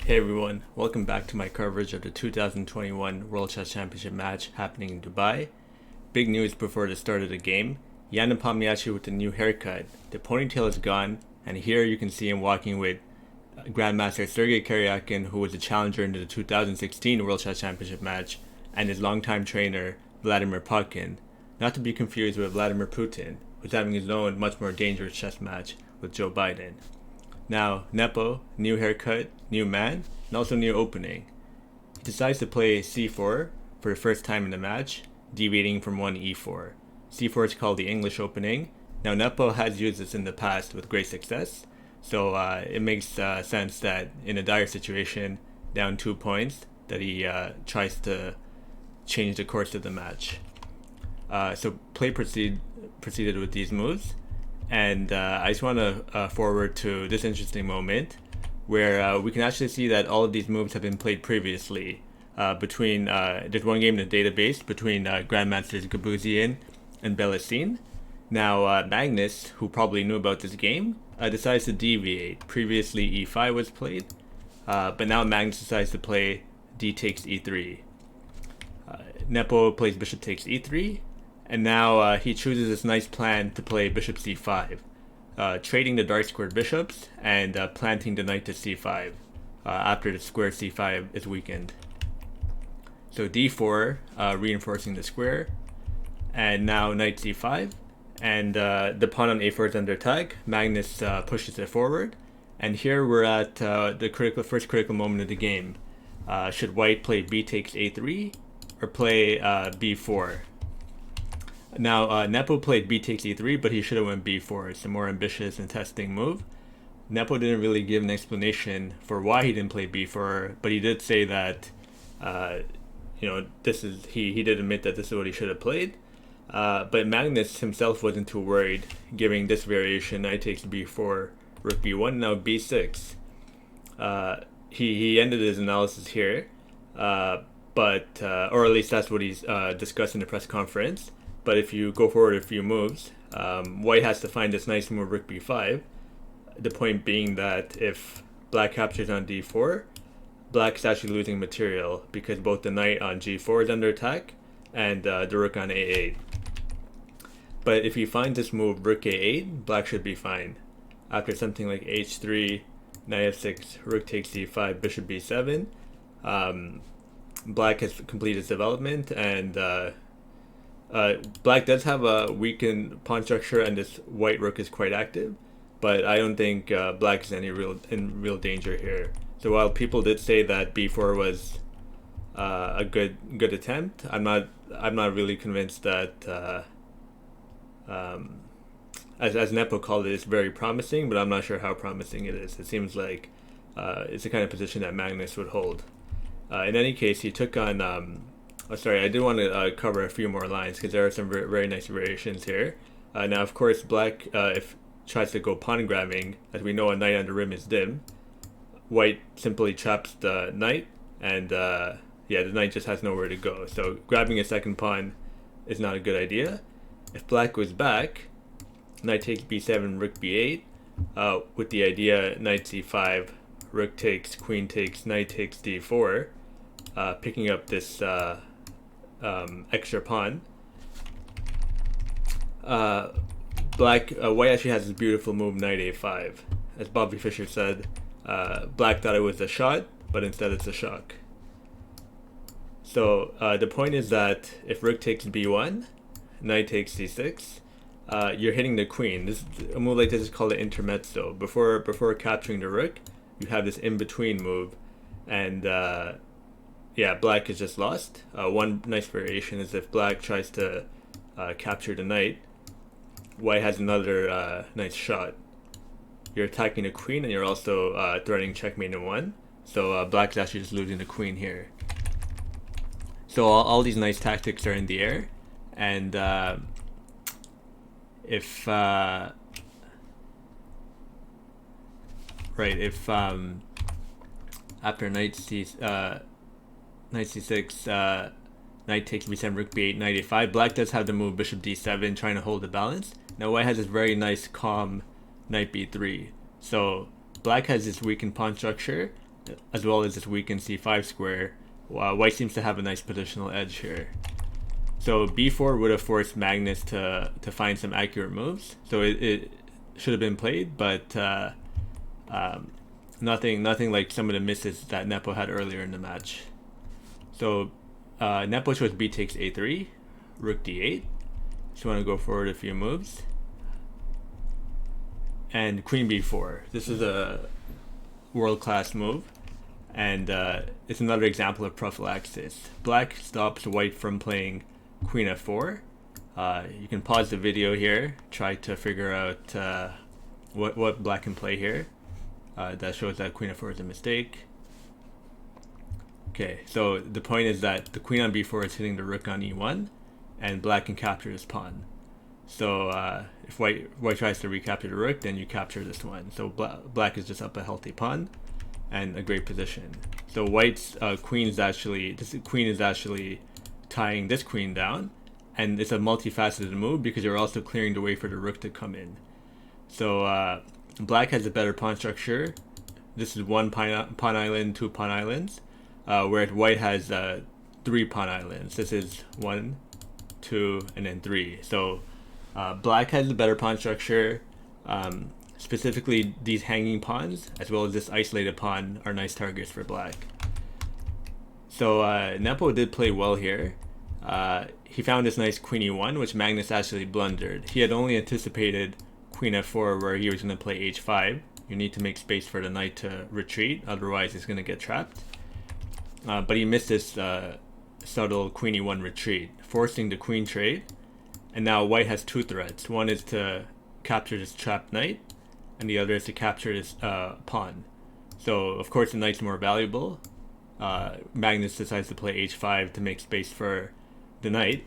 Hey everyone, welcome back to my coverage of the 2021 World Chess Championship match happening in Dubai. Big news before the start of the game. Nepomniachtchi with a new haircut. The ponytail is gone, and here you can see him walking with Grandmaster Sergei Karyakin, who was a challenger in the 2016 World Chess Championship match, and his longtime trainer Vladimir Putin. Not to be confused with Vladimir Putin, who's having his own much more dangerous chess match with Joe Biden. Now, Nepo, new haircut, new man, and also new opening. He decides to play c4 for the first time in the match, deviating from 1e4. c4 is called the English opening. Now, Nepo has used this in the past with great success, so it makes sense that in a dire situation, down 2 points, that he tries to change the course of the match. So play proceeded with these moves. And I just want to forward to this interesting moment where we can actually see that all of these moves have been played previously between, there's one game in the database between Grandmasters Gabuzian and Belasine. Now Magnus, who probably knew about this game, decides to deviate. Previously e5 was played, but now Magnus decides to play d takes e3. Nepo plays bishop takes e3. And now he chooses this nice plan to play bishop c5, trading the dark squared bishops and planting the knight to c5 after the square c5 is weakened. So d4, reinforcing the square, and now knight c5, and the pawn on a4 is under attack. Magnus pushes it forward, and here we're at the first critical moment of the game. Should white play b takes a3 or play b4? Now, Nepo played b takes e3, but he should have went b4. It's a more ambitious and testing move. Nepo didn't really give an explanation for why he didn't play b4, but he did say that, this is he did admit that this is what he should have played. But Magnus himself wasn't too worried, giving this variation: knight takes b4, rook b1, now b6. He ended his analysis here, or at least that's what he's discussed in the press conference. But if you go forward a few moves, white has to find this nice move, rook b5. The point being that if black captures on d4, black is actually losing material because both the knight on g4 is under attack and the rook on a8. But if he finds this move, rook a8, black should be fine. After something like h3, knight f6, rook takes c5, bishop b7, black has completed its development, and black does have a weakened pawn structure, and this white rook is quite active, but I don't think black is in real danger here. So while people did say that b4 was a good attempt, I'm not really convinced that as Nepo called it, it's very promising, but I'm not sure how promising it is. It seems like it's the kind of position that Magnus would hold. In any case, he took on I did want to cover a few more lines because there are some very nice variations here. Now, of course, black if tries to go pawn grabbing, as we know, a knight on the rim is dim. White simply traps the knight, and the knight just has nowhere to go. So grabbing a second pawn is not a good idea. If black goes back, knight takes b7, rook b8, with the idea knight c5, rook takes, queen takes, knight takes d4, picking up this extra pawn. White actually has this beautiful move, knight a5. As Bobby Fischer said, black thought it was a shot, but instead it's a shock. So the point is that if rook takes b1, knight takes c6, you're hitting the queen. A move like this is called an intermezzo. Before capturing the rook, you have this in-between move, and black is just lost. One nice variation is if black tries to capture the knight, white has another nice shot. You're attacking the queen, and you're also threatening checkmate in one. So black is actually just losing the queen here. So all these nice tactics are in the air, and if after knight c6, knight takes b7, rook b8, knight a5. Black does have the move bishop d7, trying to hold the balance. Now white has this very nice calm knight b3. So black has this weakened pawn structure, as well as this weakened c5 square, white seems to have a nice positional edge here. So b4 would have forced Magnus to find some accurate moves. So it should have been played, but nothing like some of the misses that Nepo had earlier in the match. So Nepo chose b takes a3, rook d8. Just want to go forward a few moves. And queen b4. This is a world-class move, and it's another example of prophylaxis. Black stops white from playing queen f4. You can pause the video here, try to figure out what black can play here. That shows that queen f4 is a mistake. Okay, so the point is that the queen on b4 is hitting the rook on e1, and black can capture this pawn. So if white tries to recapture the rook, then you capture this one. So black is just up a healthy pawn and a great position. So white's queen is actually tying this queen down, and it's a multifaceted move because you're also clearing the way for the rook to come in. So black has a better pawn structure. This is one pawn island, two pawn islands, whereas white has 3 pawn islands. This is 1, 2, and then 3. So black has a better pawn structure. Specifically, these hanging pawns, as well as this isolated pawn, are nice targets for black. So Nepo did play well here. He found this nice queen e1, which Magnus actually blundered. He had only anticipated queen f4, where he was going to play h5. You need to make space for the knight to retreat, otherwise he's going to get trapped. But he missed this subtle queen e1 retreat, forcing the queen trade. And now white has 2 threats. One is to capture this trapped knight, and the other is to capture this pawn. So of course the knight's more valuable. Magnus decides to play h5 to make space for the knight,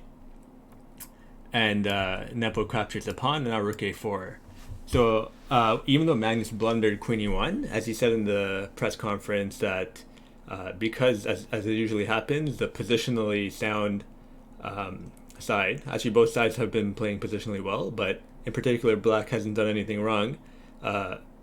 and Nepo captures the pawn, and now rook a4. So even though Magnus blundered queen e1, as he said in the press conference, that because as it usually happens, the positionally sound side, actually both sides have been playing positionally well, but in particular black hasn't done anything wrong.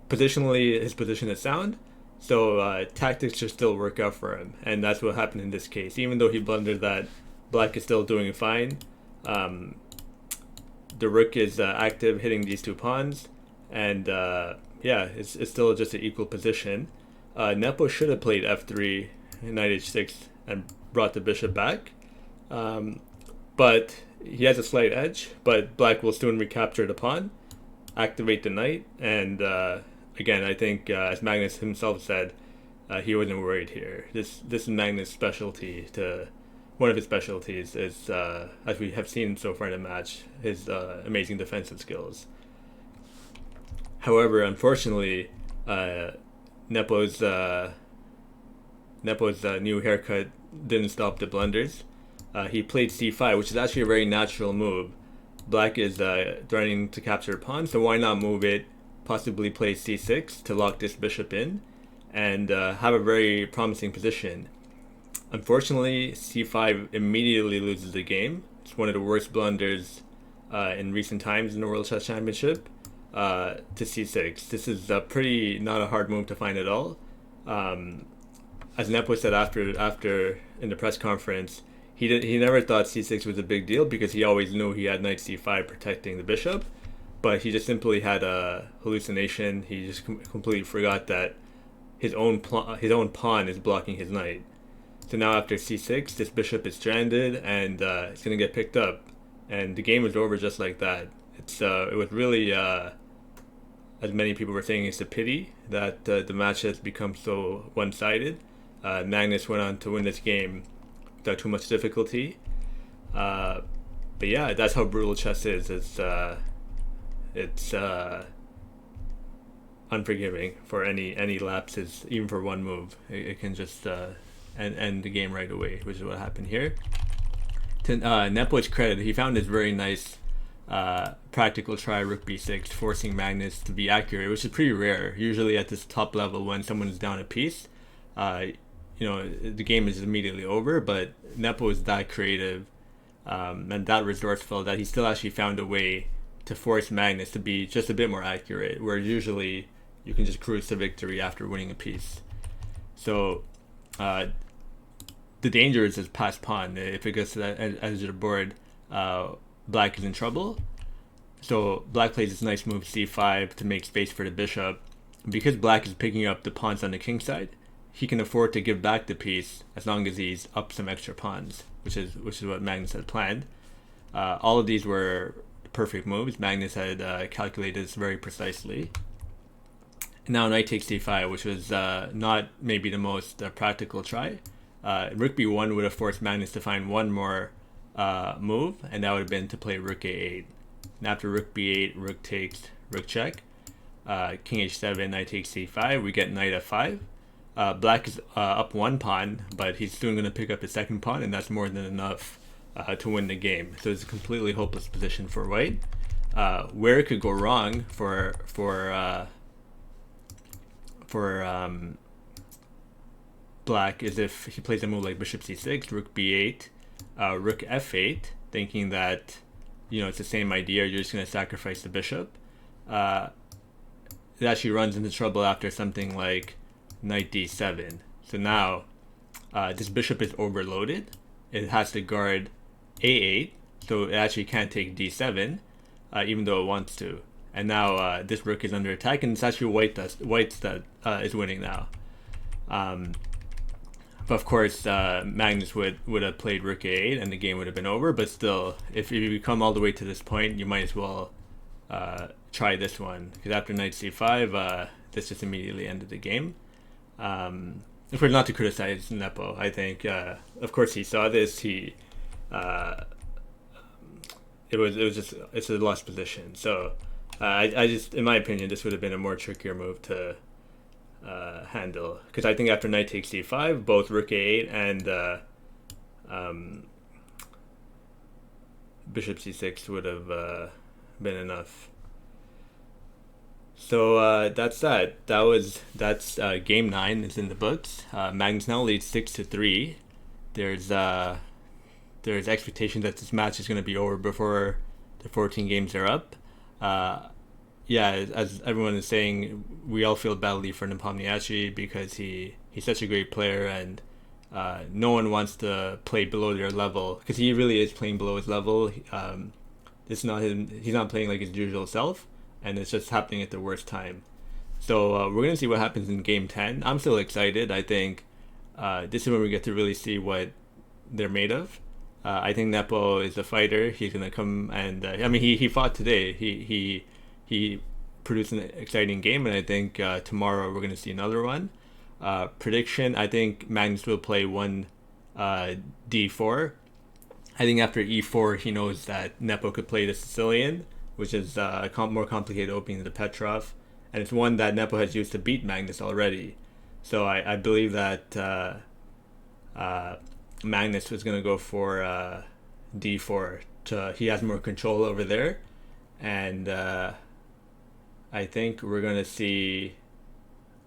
Positionally his position is sound, so tactics should still work out for him, and that's what happened in this case. Even though he blundered that, black is still doing fine. The rook is active, hitting these 2 pawns, and yeah, it's still just an equal position. Nepo should have played f3, knight h6, and brought the bishop back. But he has a slight edge, but black will soon recapture the pawn, activate the knight, and again, I think as Magnus himself said, he wasn't worried here. This is Magnus' specialty. One of his specialties is, as we have seen so far in the match, his amazing defensive skills. However, unfortunately, Nepo's new haircut didn't stop the blunders. He played c5, which is actually a very natural move. Black is threatening to capture a pawn, so why not move it, possibly play c6 to lock this bishop in, and have a very promising position. Unfortunately, c5 immediately loses the game. It's one of the worst blunders in recent times in the World Chess Championship, to c6. This is not a hard move to find at all. As Nepo said after in the press conference, he never thought c6 was a big deal because he always knew he had knight c5 protecting the bishop, but he just simply had a hallucination. He just completely forgot that his own pawn is blocking his knight. So now after c6, this bishop is stranded, and it's going to get picked up, and the game is over just like that. It was really, as many people were saying, it's a pity that the match has become so one-sided. Magnus went on to win this game without too much difficulty. But yeah, that's how brutal chess is. It's unforgiving for any lapses, even for one move. It can just end the game right away, which is what happened here. To Nepo's credit, he found this very nice practical try rook b6, forcing Magnus to be accurate, which is pretty rare. Usually at this top level, when someone is down a piece, the game is immediately over, but Nepo is that creative and that resourceful that he still actually found a way to force Magnus to be just a bit more accurate, where usually you can just cruise to victory after winning a piece. So the danger is his passed pawn. If it gets to that edge of the board, black is in trouble. So black plays this nice move c5 to make space for the bishop. Because black is picking up the pawns on the king side, he can afford to give back the piece as long as he's up some extra pawns, which is what Magnus had planned. All of these were perfect moves. Magnus had calculated this very precisely. Now knight takes c5, which was not maybe the most practical try. Rook b1 would have forced Magnus to find one more move, and that would have been to play rook a8. And after rook b8, rook takes, rook check. King h7, knight takes c5. We get knight f5. Black is up one pawn, but he's soon going to pick up his second pawn, and that's more than enough to win the game. So it's a completely hopeless position for white. Where it could go wrong for black is if he plays a move like bishop c6, rook b8, rook f8, thinking that it's the same idea. You're just going to sacrifice the bishop. It actually runs into trouble after something like knight d7. So now this bishop is overloaded. It has to guard a8, so it actually can't take d7, even though it wants to. And now this rook is under attack, and it's actually white's that is winning now. But of course, Magnus would have played rook a8, and the game would have been over. But still, if you come all the way to this point, you might as well try this one, because after knight c5, this just immediately ended the game. Of course, not to criticize Nepo, I think of course he saw this. It's a lost position. So I just, in my opinion, this would have been a more trickier move to handle, because I think after knight takes c5, both rook a8 and bishop c6 would have been enough. So that's that. That's game 9 is in the books. Magnus now leads 6-3. There's expectation that this match is going to be over before the 14 games are up. As everyone is saying, we all feel badly for Nepomniachtchi because he's such a great player, and no one wants to play below their level, because he really is playing below his level. It's not him. He's not playing like his usual self, and it's just happening at the worst time. So we're gonna see what happens in game 10. I'm still excited. I think this is when we get to really see what they're made of. I think Nepo is a fighter. He's gonna come and he fought today. He produced an exciting game, and I think tomorrow we're gonna see another one. Prediction: I think Magnus will play one d4. I think after e4 he knows that Nepo could play the Sicilian, which is a more complicated opening than the Petrov, and it's one that Nepo has used to beat Magnus already. So I believe that Magnus was going to go for d4. He has more control over there, and I think we're going to see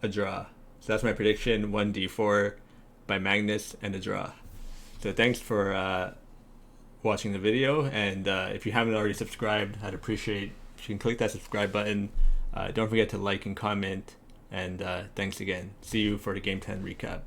a draw. So that's my prediction: 1 d4 by Magnus and a draw. So thanks for watching the video, and if you haven't already subscribed, I'd appreciate if you can click that subscribe button. Don't forget to like and comment, and thanks again. See you for the Game 10 recap.